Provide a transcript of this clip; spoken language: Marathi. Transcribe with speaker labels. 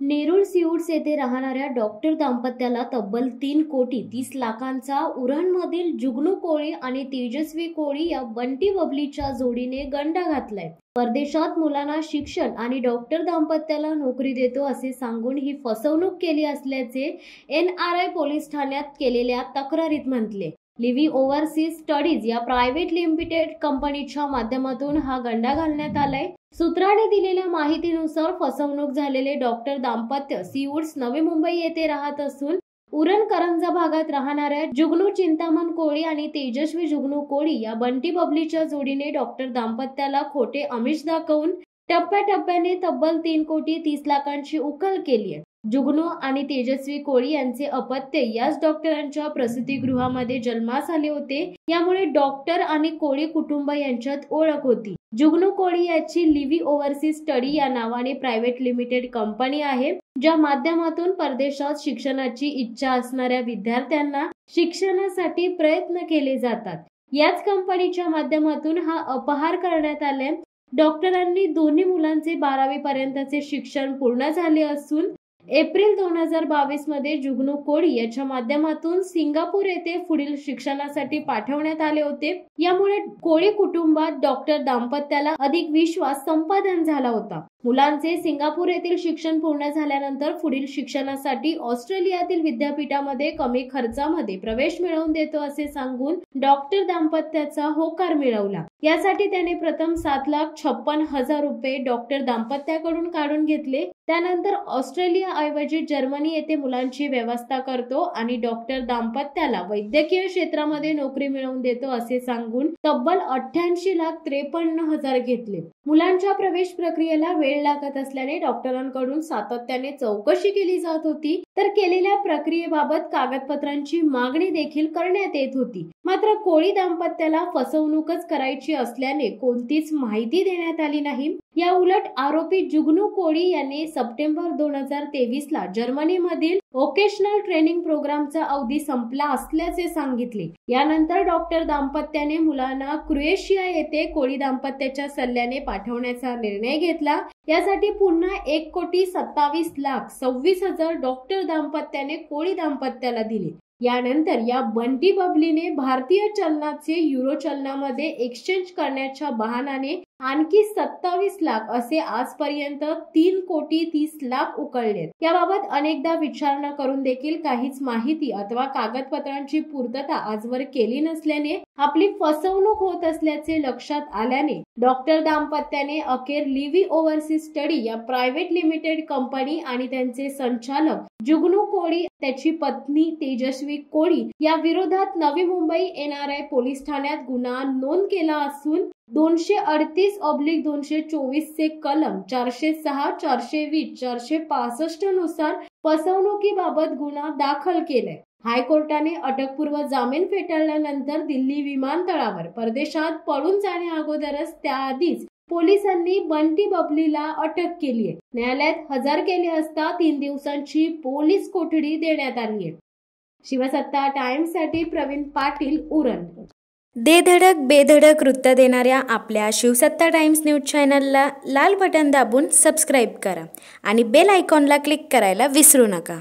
Speaker 1: नेरूळ सीवूड्स येथे राहणाऱ्या डॉक्टर दाम्पत्याला तब्बल 3,30,00,000चा उरणमधील जुगनू कोळी आणि तेजस्वी कोळी या बंटी बबलीच्या जोडीने गंडा घातलाय। परदेशात मुलांना शिक्षण आणि डॉक्टर दाम्पत्याला नोकरी देतो असे सांगून ही फसवणूक केली असल्याचे NRI पोलीस ठाण्यात केलेल्या तक्रारीत म्हटले। लिव्ही ओव्हरसीज स्टडीज या प्रायव्हेट लिमिटेड कंपनीच्या माध्यमातून हा गंडा घालण्यात आलाय। सूत्रांनी दिलेल्या माहितीनुसार फसवणूक झालेले डॉक्टर दाम्पत्य सीवूड्स नवी मुंबई येथे राहत असून उरण करंजा भागात राहणाऱ्या जुगनू चिंतामण कोळी आणि तेजस्वी जुगनू कोळी या बंटी बबलीच्या जोडीने डॉक्टर दाम्पत्याला खोटे आमिष दाखवून टप्प्याटप्प्याने तब्बल 3,30,00,000ची उकल केली आहे। जुगनू आणि तेजस्वी कोळी यांचे अपत्य याच डॉक्टरांच्या प्रसूतिगृहामध्ये जन्मास आले होते। यामुळे डॉक्टर आणि कोळी कुटुंब यांच्यात ओळख होती। जुगनू कोळी याची लिव्ही ओव्हरसीज स्टडी या नावाने प्रायव्हेट लिमिटेड कंपनी आहे, ज्या माध्यमातून परदेशात शिक्षणाची इच्छा असणाऱ्या विद्यार्थ्यांना शिक्षणासाठी प्रयत्न केले जातात। याच कंपनीच्या माध्यमातून हा अपहार करण्यात आलाय। डॉक्टरांनी दोन्ही मुलांचे 12वी पर्यंतचे शिक्षण पूर्ण झाले असून एप्रिल 2022 मध्ये जुगनू कोळी याच्या माध्यमातून सिंगापूर येथे पुढील शिक्षणासाठी पाठवण्यात आले होते। यामुळे कोळी कुटुंबात डॉक्टर दाम्पत्याला अधिक विश्वास संपादन झाला होता। मुलांचे सिंगापूर येथील शिक्षण पूर्ण झाल्यानंतर पुढील शिक्षणासाठी ऑस्ट्रेलियातील विद्यापीठामध्ये कमी खर्चामध्ये प्रवेश मिळवून देतो असे सांगून डॉक्टर दाम्पत्याचा होकार मिळवला। यासाठी त्याने प्रथम 7,56,000 रुपये डॉक्टर दाम्पत्याकडून काढून घेतले। त्यानंतर ऑस्ट्रेलिया ऐवजी जर्मनी येथे मुलांची व्यवस्था करतो आणि डॉक्टर दाम्पत्याला वैद्यकीय क्षेत्रामध्ये नोकरी मिळवून देतो असे सांगून तब्बल 88,53,000 घेतले। मुलांच्या प्रवेश प्रक्रियेला वेळ लागत असल्याने डॉक्टरांकडून सातत्याने चौकशी केली जात होती, तर केलेल्या प्रक्रियेबाबत कागदपत्रांची मागणी देखील करण्यात येत होती। मात्र कोळी दाम्पत्याला फसवणूकच करायची असल्याने कोणतीच माहिती देण्यात आली नाही। या उलट आरोपी जुगनू कोळी यांनी सप्टेंबर 2023 ला जर्मनीमधील व्होकेशनल ट्रेनिंग प्रोग्रामचा अवधी संपला असल्याचे सांगितले। यानंतर डॉक्टर दाम्पत्याने मुलांना क्रोएशिया येथे कोळी दाम्पत्याच्या सल्ल्याने पाठवण्याचा निर्णय घेतला। यासाठी पुन्हा 1,27,26,000 डॉक्टर दाम्पत्याने कोळी दाम्पत्याला दिले। यानंतर या बंटी बबलीने भारतीय चलनाचे युरो चलनामध्ये एक्सचेंज करण्याच्या बहाण्याने आणखी 27 लाख असे आजपर्यंत 3,30,00,000 उकळलेत। याबाबत अनेकदा विचारणा करून देखील काहीच माहिती अथवा कागदपत्रांची पूर्तता आजवर केली नसल्याने आपली फसवणूक होत असल्याचे लक्षात आल्याने डॉक्टर दाम्पत्याने अखेर लिव्ही ओव्हरसीज स्टडी या प्रायव्हेट लिमिटेड कंपनी आणि त्यांचे संचालक जुगनू कोळी, त्याची पत्नी तेजस्वी कोळी या विरोधात नवी मुंबई NRI पोलीस ठाण्यात गुन्हा नोंद केला असून 238/224 चे कलम 406, 420, 465 नुसार फसवणुकीबाबत गुन्हा दाखल केलाय। हायकोर्टाने अटकपूर्व जामीन फेटाळल्यानंतर दिल्ली विमानतळावर परदेशात पळून जाण्या अगोदरच त्याआधीच पोलिसांनी बंटी बबलीला अटक केली आहे। न्यायालयात हजर केले असता 3 दिवसांची पोलीस कोठडी देण्यात आली आहे। शिवसत्ता टाइम्स साठी प्रवीण पाटील, उरण।
Speaker 2: दे धडक बेधडक वृत्त देणाऱ्या आपल्या शिवसत्ता टाइम्स न्यूज चॅनलला लाल बटन दाबून सबस्क्राईब करा आणि बेल आयकॉनला क्लिक करायला विसरू नका।